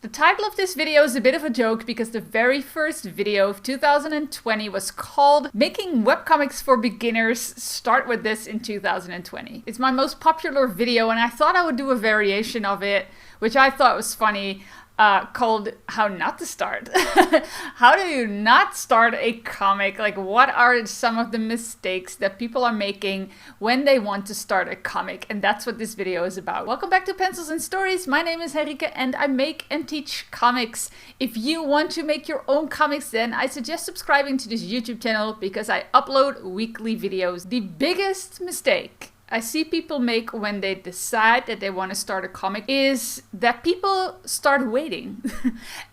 The title of this video is a bit of a joke because the very first video of 2020 was called Making Webcomics for Beginners. Start with this in 2020. It's my most popular video and I thought I would do a variation of it, which I thought was funny, called How Not to Start. How do you not start a comic? Like, what are some of the mistakes that people are making when they want to start a comic? And that's what this video is about. Welcome back to Pencils and Stories. My name is Henrike and I make and teach comics. If you want to make your own comics, then I suggest subscribing to this YouTube channel because I upload weekly videos. The biggest mistake I see people make when they decide that they want to start a comic is that people start waiting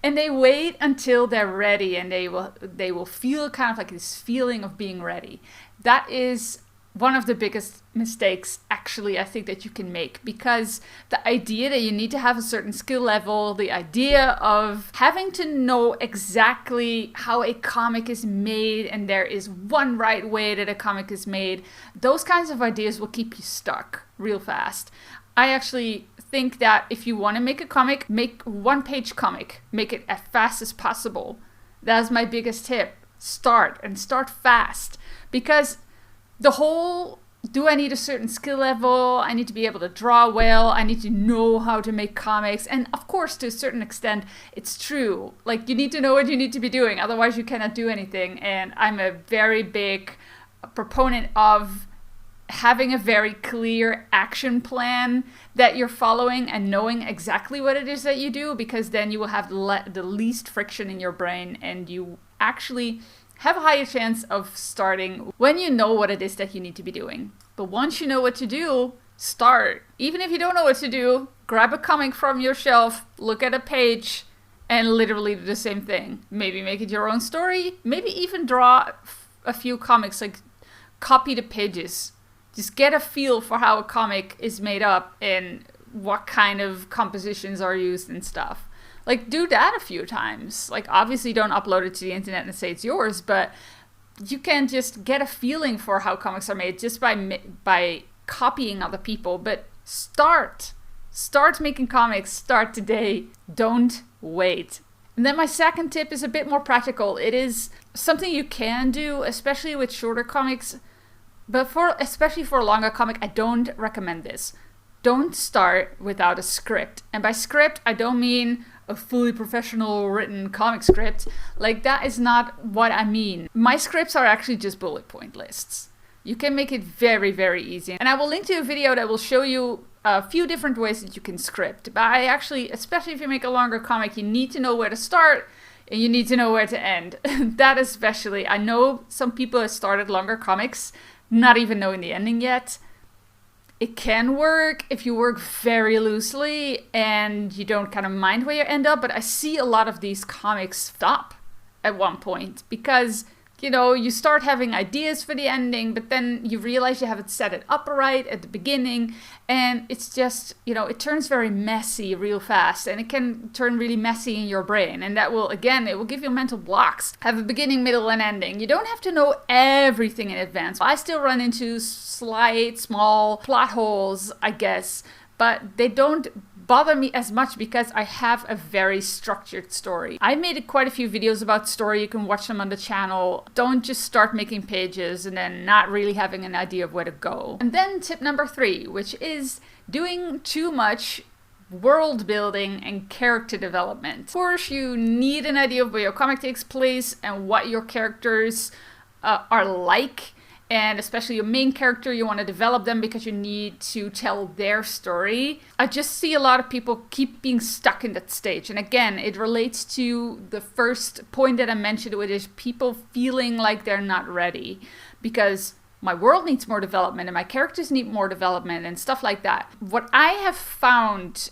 and they wait until they're ready and they will feel kind of like this feeling of being ready. That is one of the biggest mistakes actually I think that you can make, because the idea that you need to have a certain skill level, the idea of having to know exactly how a comic is made and there is one right way that a comic is made, those kinds of ideas will keep you stuck real fast. I actually think that if you want to make a comic, make one-page comic. Make it as fast as possible. That's my biggest tip. Start fast, because the whole, do I need a certain skill level? I need to be able to draw well. I need to know how to make comics. And of course, to a certain extent, it's true. Like, you need to know what you need to be doing. Otherwise, you cannot do anything. And I'm a very big proponent of having a very clear action plan that you're following and knowing exactly what it is that you do, because then you will have the least friction in your brain and you actually have a higher chance of starting when you know what it is that you need to be doing. But once you know what to do, start. Even if you don't know what to do, grab a comic from your shelf, look at a page, and literally do the same thing. Maybe make it your own story, maybe even draw a few comics, like copy the pages. Just get a feel for how a comic is made up and what kind of compositions are used and stuff. Like, do that a few times. Like, obviously don't upload it to the internet and say it's yours, but you can just get a feeling for how comics are made just by copying other people. But start making comics. Start today. Don't wait. And then my second tip is a bit more practical. It is something you can do, especially with shorter comics, but especially for a longer comic, I don't recommend this. Don't start without a script. And by script, I don't mean a fully professional written comic script. Like, that is not what I mean. My scripts are actually just bullet point lists. You can make it very, very easy. And I will link to a video that will show you a few different ways that you can script. But I actually, especially if you make a longer comic, you need to know where to start and you need to know where to end. That especially. I know some people have started longer comics not even knowing the ending yet. It can work if you work very loosely and you don't kind of mind where you end up, but I see a lot of these comics stop at one point because, you start having ideas for the ending, but then you realize you haven't set it up right at the beginning, and it's just, it turns very messy real fast, and it can turn really messy in your brain, and that will, again, it will give you mental blocks. Have a beginning, middle, and ending. You don't have to know everything in advance. I still run into slight, small plot holes, I guess, but they don't bother me as much because I have a very structured story. I made quite a few videos about story. You can watch them on the channel. Don't just start making pages and then not really having an idea of where to go. And then tip number 3, which is doing too much world building and character development. Of course, you need an idea of where your comic takes place and what your characters are like. And especially your main character, you want to develop them because you need to tell their story. I just see a lot of people keep being stuck in that stage. And again, it relates to the first point that I mentioned, which is people feeling like they're not ready. Because my world needs more development and my characters need more development and stuff like that. What I have found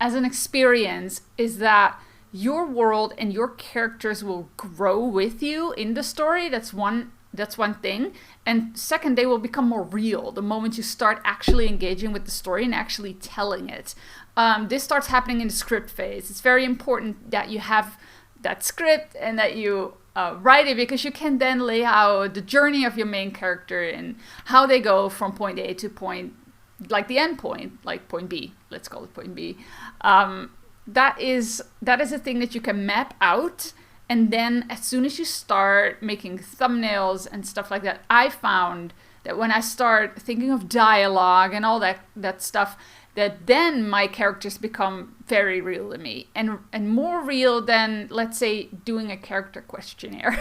as an experience is that your world and your characters will grow with you in the story. That's one thing. And second, they will become more real the moment you start actually engaging with the story and actually telling it. This starts happening in the script phase. It's very important that you have that script and that you write it, because you can then lay out the journey of your main character and how they go from point A to point, like the end point, like point B. Let's call it point B. that is a thing that you can map out. And then as soon as you start making thumbnails and stuff like that, I found that when I start thinking of dialogue and all that stuff, that then my characters become very real to me, and more real than, let's say, doing a character questionnaire.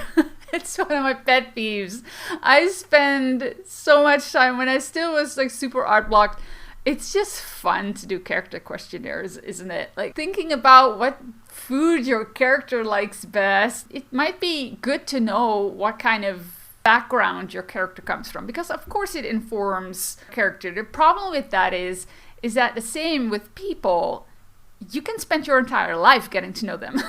It's one of my pet peeves. I spend so much time when I still was like super art blocked. It's just fun to do character questionnaires, isn't it? Like thinking about what food your character likes best. It might be good to know what kind of background your character comes from, because of course it informs character. The problem with that is that the same with people. You can spend your entire life getting to know them.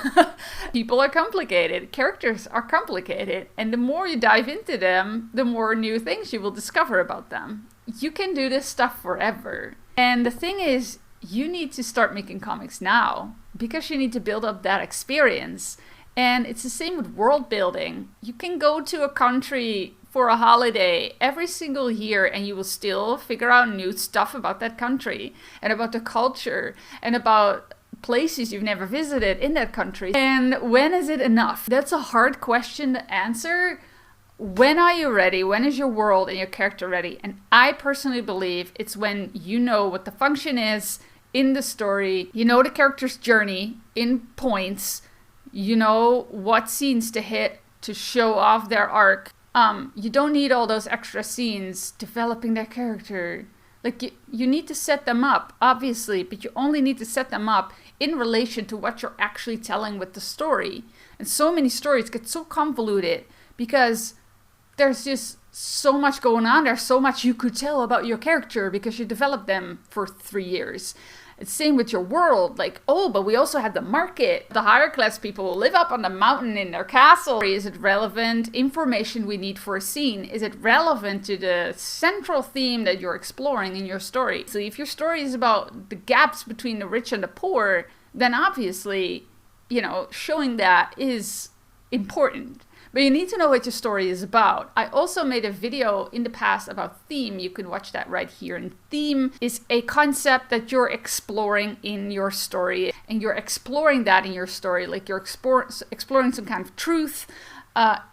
People are complicated. Characters are complicated. And the more you dive into them, the more new things you will discover about them. You can do this stuff forever. And the thing is, you need to start making comics now, because you need to build up that experience. And it's the same with world building. You can go to a country for a holiday every single year and you will still figure out new stuff about that country and about the culture and about places you've never visited in that country. And when is it enough? That's a hard question to answer. When are you ready? When is your world and your character ready? And I personally believe it's when you know what the function is in the story, you know the character's journey in points, you know what scenes to hit to show off their arc. You don't need all those extra scenes developing their character. Like you need to set them up, obviously, but you only need to set them up in relation to what you're actually telling with the story. And so many stories get so convoluted because there's just so much going on. There's so much you could tell about your character because you developed them for 3 years. It's same with your world, like, oh, but we also have the market. The higher class people live up on the mountain in their castle. Is it relevant information we need for a scene? Is it relevant to the central theme that you're exploring in your story? So if your story is about the gaps between the rich and the poor, then obviously, showing that is important. But you need to know what your story is about. I also made a video in the past about theme. You can watch that right here. And theme is a concept that you're exploring in your story. And you're exploring that in your story. Like you're exploring some kind of truth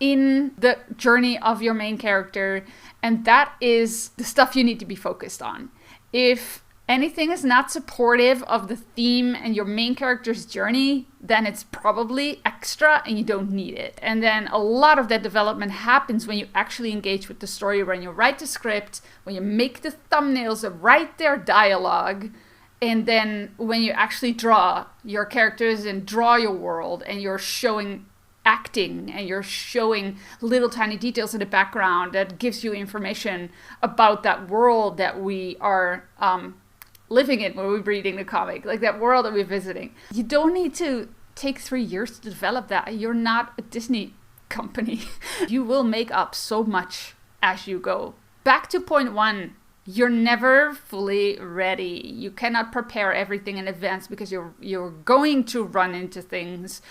in the journey of your main character. And that is the stuff you need to be focused on. If anything is not supportive of the theme and your main character's journey, then it's probably extra and you don't need it. And then a lot of that development happens when you actually engage with the story, when you write the script, when you make the thumbnails, write their dialogue, and then when you actually draw your characters and draw your world and you're showing acting and you're showing little tiny details in the background that gives you information about that world that we are living in when we're reading the comic, like that world that we're visiting. You don't need to take 3 years to develop that. You're not a Disney company. You will make up so much as you go. Back to point 1, you're never fully ready. You cannot prepare everything in advance because you're going to run into things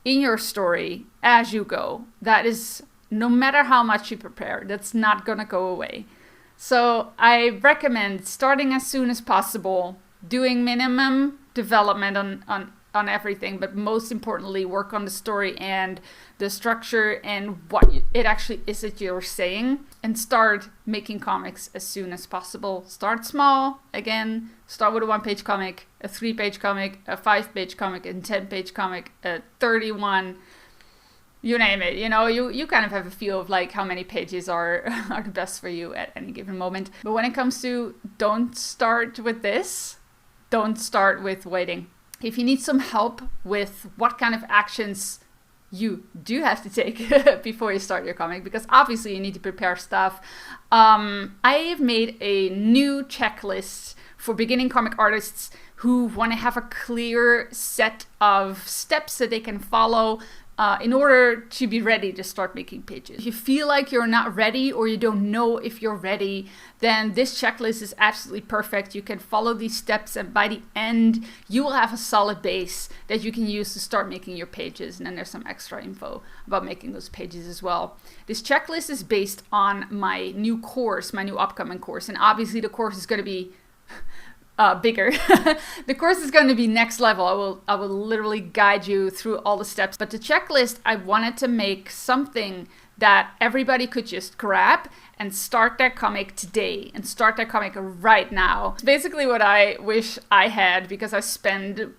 in your story as you go. That is, no matter how much you prepare, that's not gonna go away. So I recommend starting as soon as possible, doing minimum development on everything, but most importantly, work on the story and the structure and what it actually is that you're saying, and start making comics as soon as possible. Start small, again, start with a 1-page comic, a 3-page comic, a 5-page comic, a 10-page comic, a 31. You name it, you kind of have a feel of like how many pages are the best for you at any given moment. But when it comes to don't start with this, don't start with waiting. If you need some help with what kind of actions you do have to take before you start your comic, because obviously you need to prepare stuff, I've made a new checklist for beginning comic artists who want to have a clear set of steps that they can follow in order to be ready to start making pages. If you feel like you're not ready or you don't know if you're ready, then this checklist is absolutely perfect. You can follow these steps and by the end, you will have a solid base that you can use to start making your pages. And then there's some extra info about making those pages as well. This checklist is based on my new course, my new upcoming course. And obviously the course is going to be bigger. The course is going to be next level. I will literally guide you through all the steps. But the checklist, I wanted to make something that everybody could just grab and start their comic today and start their comic right now. It's basically what I wish I had, because I spend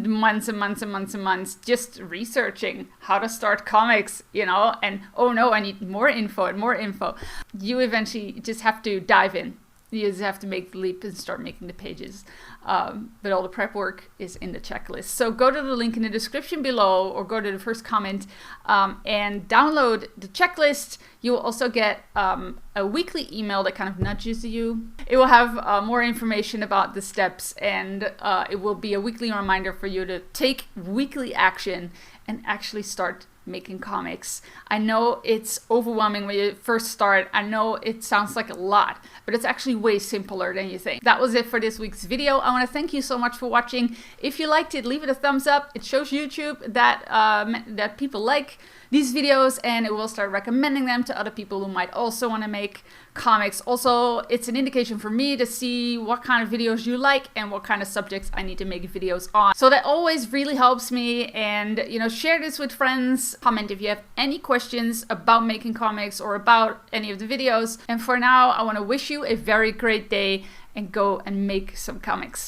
months and months and months and months just researching how to start comics, and oh no, I need more info and more info. You eventually just have to dive in. You just have to make the leap and start making the pages. But all the prep work is in the checklist. So go to the link in the description below, or go to the first comment and download the checklist. You will also get a weekly email that kind of nudges you. It will have more information about the steps, and it will be a weekly reminder for you to take weekly action and actually start making comics. I know it's overwhelming when you first start. I know it sounds like a lot, but it's actually way simpler than you think. That was it for this week's video. I want to thank you so much for watching. If you liked it, leave it a thumbs up. It shows YouTube that that people like these videos, and it will start recommending them to other people who might also want to make comics. Also, it's an indication for me to see what kind of videos you like and what kind of subjects I need to make videos on. So that always really helps me. And share this with friends. Comment if you have any questions about making comics or about any of the videos. And for now, I want to wish you a very great day and go and make some comics.